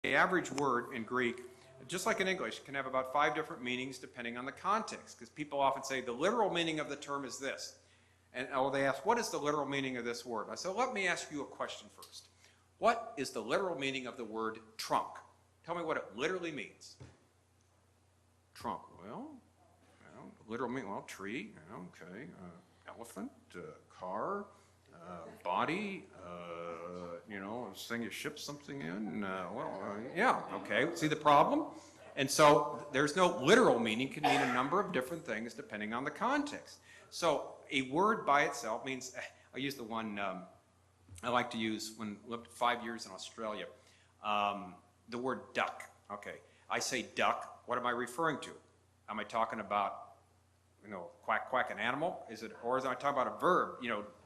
The average word in Greek, just like in English, can have about 5 different meanings depending on the context, because people often say the literal meaning of the term is this. And they ask, what is the literal meaning of this word? I said, let me ask you a question first. What is the literal meaning of the word trunk? Tell me what it literally means. Trunk. Well, literal meaning, well, tree, okay, elephant, car, body, this thing you ship something in, yeah, okay, see the problem? And so there's no literal meaning, can mean a number of different things depending on the context. So a word by itself means, I use the one I like to use when I lived 5 years in Australia, the word duck. Okay, I say duck, what am I referring to? Am I talking about, quack, quack, an animal? Or is I talking about a verb,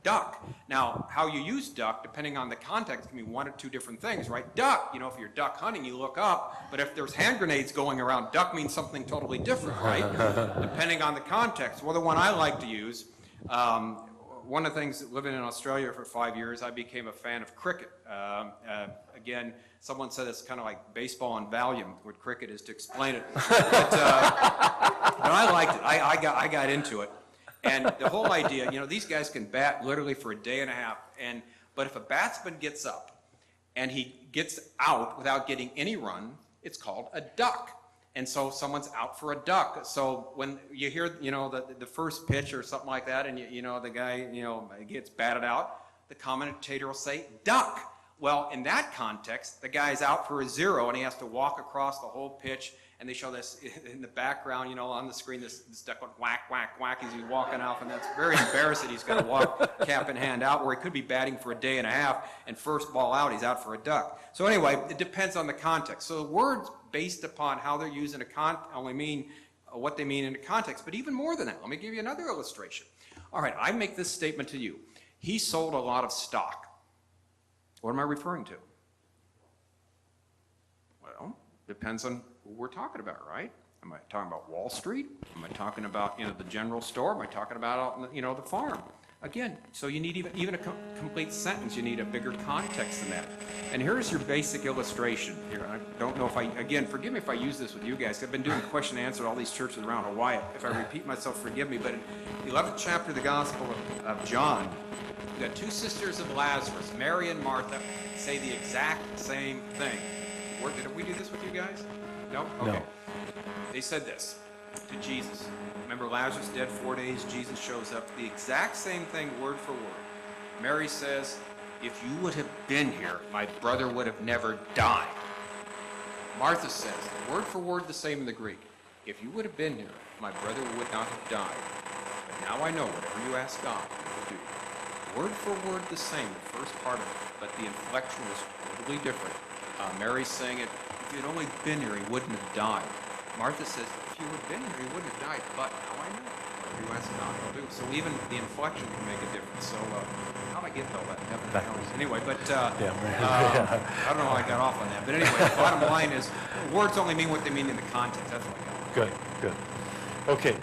duck? Now, how you use duck, depending on the context, can be 1 or 2 different things, right? Duck, if you're duck hunting, you look up, but if there's hand grenades going around, duck means something totally different, right? Depending on the context. Well, the one I like to use, one of the things, living in Australia for 5 years, I became a fan of cricket. Again, someone said it's kind of like baseball and Valium, what cricket is, to explain it. But I liked it. I got into it. And the whole idea, these guys can bat literally for a day and a half. But if a batsman gets up and he gets out without getting any run, it's called a duck. And so someone's out for a duck. So when you hear, the first pitch or something like that, and the guy, gets batted out, the commentator will say, duck. Well, in that context, the guy's out for a 0 and he has to walk across the whole pitch, and they show this in the background, on the screen, this duck going whack, whack, whack as he's walking off, and that's very embarrassing. He's got to walk cap in hand out, where he could be batting for a day and a half, and first ball out, he's out for a duck. So anyway, it depends on the context. So the words based upon how they're used in a only mean what they mean in a context, but even more than that. Let me give you another illustration. All right, I make this statement to you. He sold a lot of stock. What am I referring to? Well, depends on who we're talking about, right? Am I talking about Wall Street? Am I talking about, the general store? Am I talking about, the farm? Again, so you need even a complete sentence. You need a bigger context than that. And here's your basic illustration. Here, I don't know if again, forgive me if I use this with you guys. I've been doing question and answer at all these churches around Hawaii. If I repeat myself, forgive me. But in the 11th chapter of the Gospel of John, we've got 2 sisters of Lazarus, Mary and Martha, say the exact same thing. Did we do this with you guys? No? Okay. No. They said this to Jesus. Remember, Lazarus dead 4 days, Jesus shows up. The exact same thing, word for word. Mary says, if you would have been here, my brother would have never died. Martha says, word for word the same in the Greek. If you would have been here, my brother would not have died. But now I know whatever you ask God, he will do. Word for word the same, the first part of it, but the inflection was totally different. Mary's saying it, if you'd only been here, he wouldn't have died. Martha says, if you had been here, he wouldn't have died, but now I know. Whatever you ask God, he'll do. So even the inflection can make a difference. So how'd I get all that? Heaven knows. Anyway, but I don't know how I got off on that. But anyway, the bottom line is, words only mean what they mean in the context. That's what I got. Good. Okay,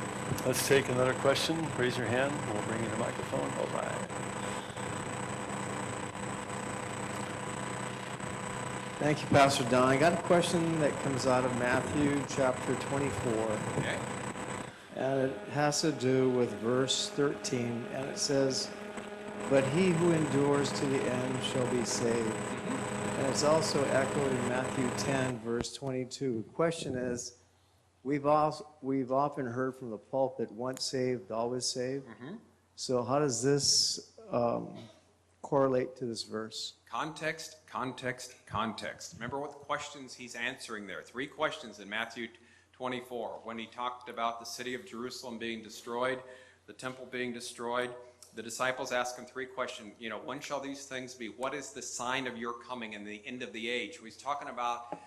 let's take another question. Raise your hand. We'll bring you the microphone. All right. Thank you, Pastor Don. I got a question that comes out of Matthew chapter 24. Okay. And it has to do with verse 13. And it says, but he who endures to the end shall be saved. And it's also echoed in Matthew 10, verse 22. The question is, we've often heard from the pulpit, once saved, always saved. Mm-hmm. So how does this correlate to this verse? Context. Remember what the questions he's answering there. 3 questions in Matthew 24. When he talked about the city of Jerusalem being destroyed, the temple being destroyed, the disciples asked him 3 questions. When shall these things be? What is the sign of your coming and the end of the age? He's talking about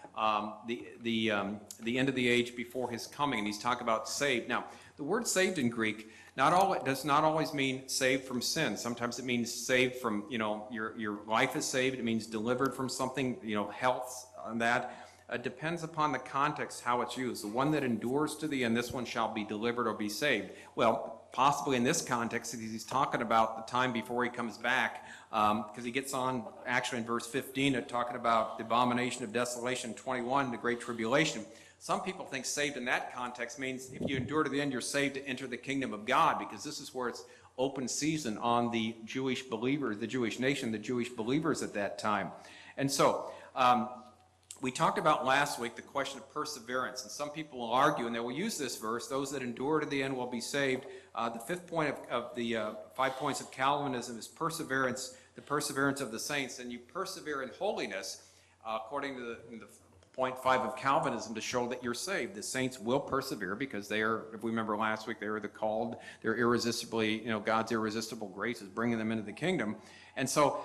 the end of the age before his coming, and he's talking about saved. Now, the word saved in Greek does not always mean saved from sin. Sometimes it means saved from, your life is saved. It means delivered from something, health on that. It depends upon the context how it's used. The one that endures to the end, this one shall be delivered or be saved. Well, possibly in this context, he's talking about the time before he comes back, because he gets on, actually in verse 15, talking about the abomination of desolation, 21, the Great Tribulation. Some people think saved in that context means if you endure to the end, you're saved to enter the kingdom of God, because this is where it's open season on the Jewish believers, the Jewish nation, the Jewish believers at that time. And so, we talked about last week the question of perseverance, and some people will argue, and they will use this verse, those that endure to the end will be saved. The fifth point of the 5 points of Calvinism is perseverance, the perseverance of the saints, and you persevere in holiness, according to the point 5 of Calvinism, to show that you're saved. The saints will persevere because they are, if we remember last week, they are the called, they're irresistibly, God's irresistible grace is bringing them into the kingdom. And so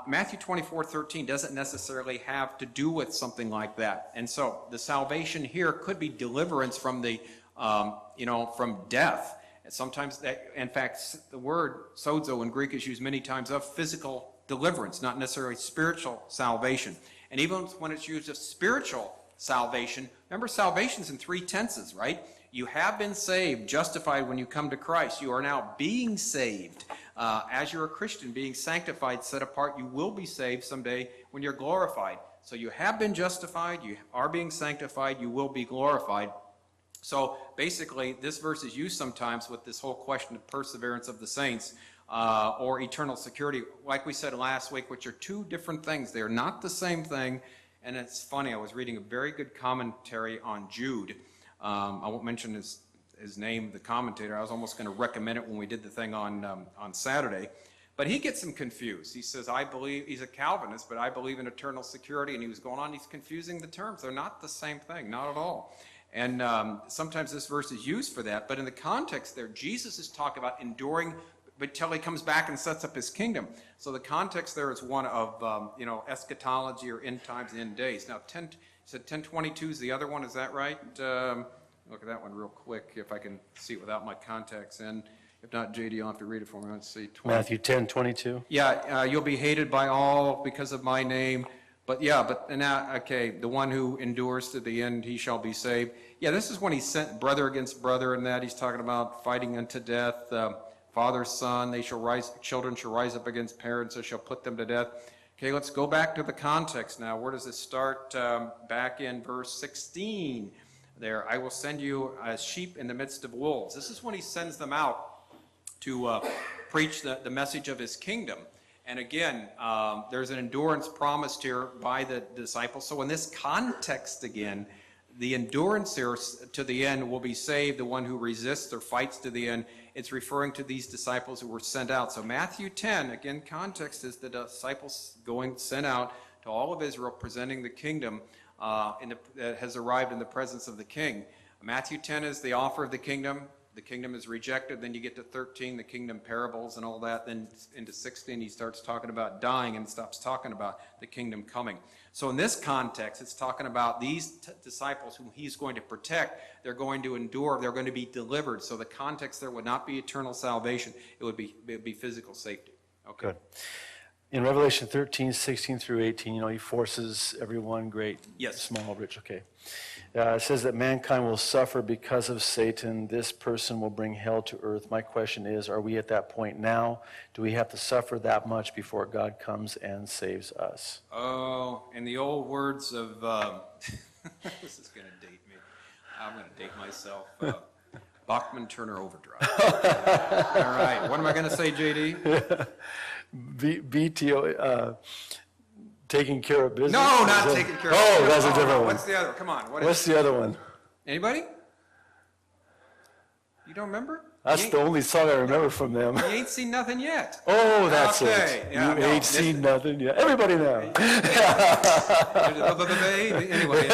Matthew 24:13 doesn't necessarily have to do with something like that. And so the salvation here could be deliverance from the, from death. And sometimes, in fact, the word sozo in Greek is used many times of physical deliverance, not necessarily spiritual salvation. And even when it's used of spiritual salvation, remember salvation's in 3 tenses, right? You have been saved, justified when you come to Christ. You are now being saved. As you're a Christian, being sanctified, set apart, you will be saved someday when you're glorified. So you have been justified, you are being sanctified, you will be glorified. So basically, this verse is used sometimes with this whole question of perseverance of the saints, or eternal security, like we said last week, which are 2 different things. They are not the same thing. And it's funny, I was reading a very good commentary on Jude. I won't mention his name, the commentator. I was almost going to recommend it when we did the thing on Saturday. But he gets him confused. He says, I believe, he's a Calvinist, but I believe in eternal security. And he was going on, he's confusing the terms. They're not the same thing, not at all. And sometimes this verse is used for that. But in the context there, Jesus is talking about enduring until he comes back and sets up his kingdom. So the context there is one of, eschatology or end times, end days. Now, 1022 is the other one, is that right? Look at that one real quick, if I can see it without my contacts in. If not, JD, you'll have to read it for me. Let's see. Matthew 10:22. Yeah, you'll be hated by all because of my name. But the one who endures to the end, he shall be saved. Yeah, this is when he sent brother against brother, and that he's talking about fighting unto death. Father, son, children shall rise up against parents, and shall put them to death. Okay, let's go back to the context now. Where does it start? Back in verse 16 there. I will send you as sheep in the midst of wolves. This is when he sends them out to preach the message of his kingdom. And again, there's an endurance promised here by the disciples. So in this context again, the endurance here to the end will be saved. The one who resists or fights to the end, it's referring to these disciples who were sent out. So Matthew 10, again, context is the disciples sent out to all of Israel, presenting the kingdom that has arrived in the presence of the king. Matthew 10 is the offer of the kingdom. The kingdom is rejected. Then you get to 13, the kingdom parables and all that. Then into 16, he starts talking about dying and stops talking about the kingdom coming. So in this context, it's talking about these disciples whom he's going to protect. They're going to endure. They're going to be delivered. So the context there would not be eternal salvation. It would be physical safety. Okay. Good. In Revelation 13, 16 through 18, he forces everyone, great, yes, small, rich. Okay. It says that mankind will suffer because of Satan. This person will bring hell to earth. My question is, are we at that point now? Do we have to suffer that much before God comes and saves us? Oh, in the old words of, this is going to date me. I'm going to date myself. Bachman-Turner Overdrive. All right. What am I going to say, JD? BTO, taking care of business? No, not taking care of business. Oh, that's a different one. What's the other? Come on. What's the other one? Anybody? You don't remember? That's the only song I remember from them. You ain't seen nothing yet. Oh, that's okay. it. Yeah, you ain't seen nothing yet. Everybody now. Anyway.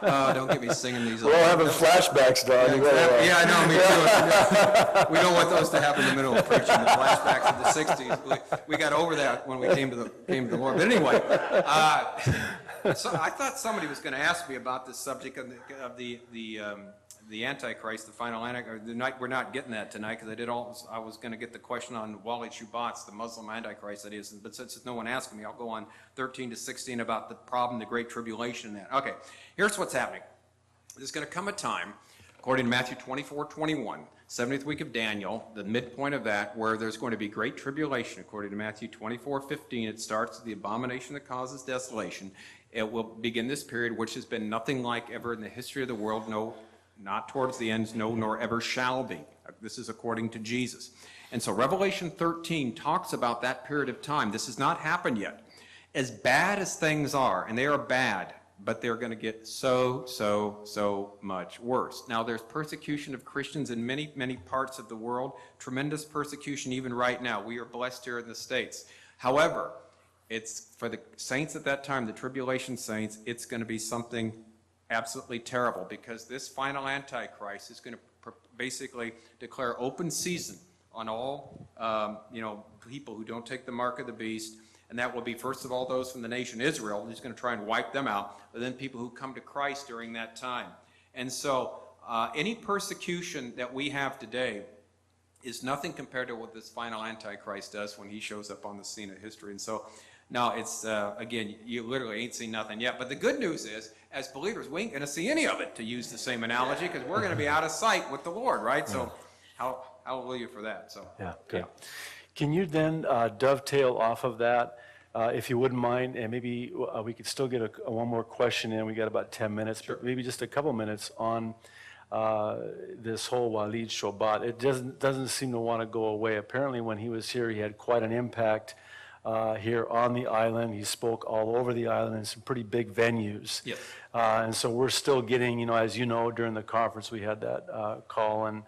Don't get me singing these. We're all having flashbacks, Don. Yeah, I know, me too. We don't want those to happen in the middle of preaching. The flashbacks of the 60s. We got over that when we came to the Lord. But anyway, so I thought somebody was going to ask me about this subject of the Antichrist, the final Antichrist. We're not getting that tonight because I was going to get the question on Wally Shubat's, the Muslim Antichrist that is. But since no one asked me, I'll go on 13 to 16 about the problem, the Great Tribulation and that. Okay, here's what's happening. There's going to come a time. Of according to Matthew 24:21, 70th week of Daniel, the midpoint of that, where there's going to be great tribulation, according to Matthew 24:15, it starts with the abomination that causes desolation. It will begin this period, which has been nothing like ever in the history of the world, no, not towards the ends, no, nor ever shall be. This is according to Jesus. And so Revelation 13 talks about that period of time. This has not happened yet. As bad as things are, and they are bad, but they're going to get so much worse. Now, there's persecution of Christians in many, many parts of the world, tremendous persecution even right now. We are blessed here in the States. However, it's for the saints at that time, the tribulation saints, it's going to be something absolutely terrible, because this final Antichrist is going to basically declare open season on all people who don't take the mark of the beast. And that will be, first of all, those from the nation Israel. He's going to try and wipe them out, but then people who come to Christ during that time. And so any persecution that we have today is nothing compared to what this final Antichrist does when he shows up on the scene of history. And so now it's, again, you literally ain't seen nothing yet. But the good news is, as believers, we ain't going to see any of it, to use the same analogy, because we're going to be out of sight with the Lord, right? So hallelujah for that. So Yeah, good. Yeah. Can you then dovetail off of that, if you wouldn't mind, and maybe we could still get one more question in. We got about 10 minutes, Sure. But maybe just a couple minutes on this whole Walid Shobat. It doesn't seem to want to go away. Apparently, when he was here, he had quite an impact here on the island. He spoke all over the island in some pretty big venues. Yes. And so we're still getting, as you know, during the conference we had that call, and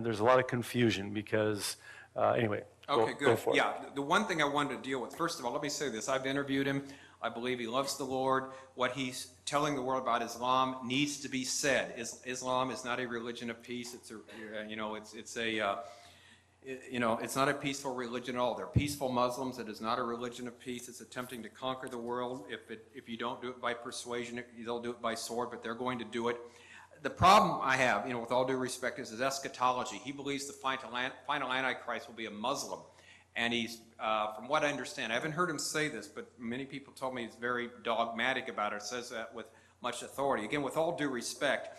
there's a lot of confusion because, anyway. Okay, Go good. for it. Yeah, the one thing I wanted to deal with, first of all, let me say this. I've interviewed him. I believe he loves the Lord. What he's telling the world about Islam needs to be said. Islam is not a religion of peace. It's not a peaceful religion at all. They're peaceful Muslims. It is not a religion of peace. It's attempting to conquer the world. If you don't do it by persuasion, they'll do it by sword, but they're going to do it. The problem I have, with all due respect, is his eschatology. He believes the final Antichrist will be a Muslim. And he's, from what I understand, I haven't heard him say this, but many people told me he's very dogmatic about it, says that with much authority. Again, with all due respect,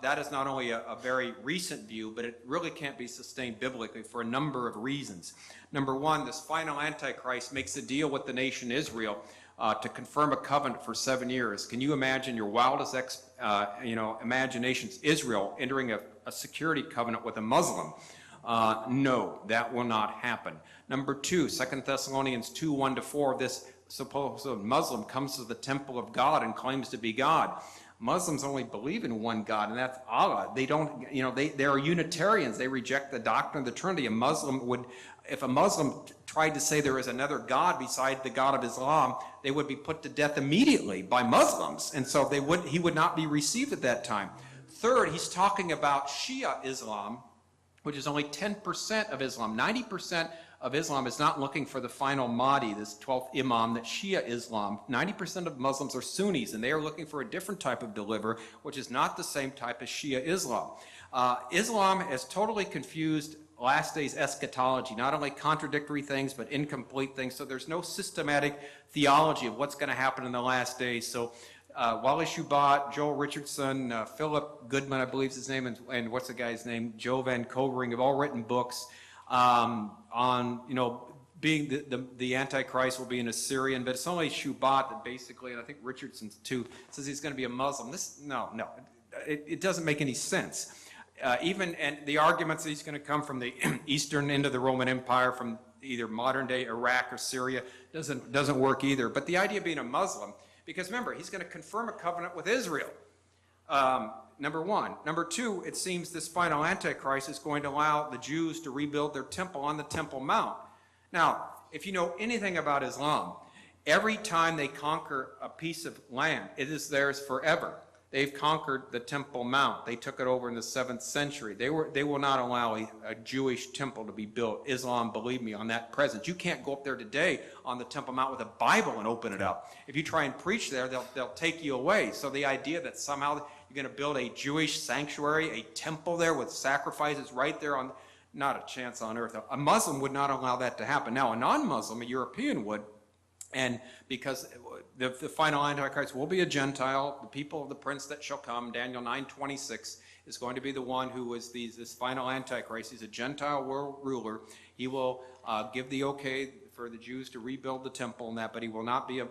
that is not only a very recent view, but it really can't be sustained biblically for a number of reasons. Number one, this final Antichrist makes a deal with the nation Israel to confirm a covenant for 7 years. Can you imagine your wildest imaginations, Israel entering a security covenant with a Muslim? No, that will not happen. Number two, 2 Thessalonians 2:1-4, this supposed Muslim comes to the temple of God and claims to be God. Muslims only believe in one God, and that's Allah. They don't, they are Unitarians. They reject the doctrine of the Trinity. If a Muslim tried to say there is another God beside the God of Islam, they would be put to death immediately by Muslims, and so he would not be received at that time. Third, he's talking about Shia Islam, which is only 10% of Islam. 90% of Islam is not looking for the final Mahdi, this 12th Imam, that Shia Islam. 90% of Muslims are Sunnis, and they are looking for a different type of deliverer, which is not the same type as Shia Islam. Islam has totally confused last days eschatology, not only contradictory things, but incomplete things. So there's no systematic theology of what's going to happen in the last days. So Wally Shubat, Joel Richardson, Philip Goodman, I believe is his name, and what's the guy's name? Joe Van Covering have all written books on, being the Antichrist will be an Assyrian, but it's only Shubat that basically, and I think Richardson too, says he's going to be a Muslim. It doesn't make any sense. And the arguments that he's going to come from the eastern end of the Roman Empire, from either modern-day Iraq or Syria, doesn't work either. But the idea of being a Muslim, because remember, he's going to confirm a covenant with Israel, number one. Number two, it seems this final Antichrist is going to allow the Jews to rebuild their temple on the Temple Mount. Now, if you know anything about Islam, every time they conquer a piece of land, it is theirs forever. They've conquered the Temple Mount. They took it over in the 7th century. They will not allow a Jewish temple to be built. Islam, believe me, on that presence. You can't go up there today on the Temple Mount with a Bible and open it up. If you try and preach there, they'll take you away. So the idea that somehow you're going to build a Jewish sanctuary, a temple there with sacrifices right there on, not a chance on earth. A Muslim would not allow that to happen. Now, a non-Muslim, a European would, and because the final Antichrist will be a Gentile, the people of the prince that shall come, Daniel 9:26 is going to be the one who is this final Antichrist. He's a Gentile world ruler. He will give the okay for the Jews to rebuild the temple and that, but he will not be a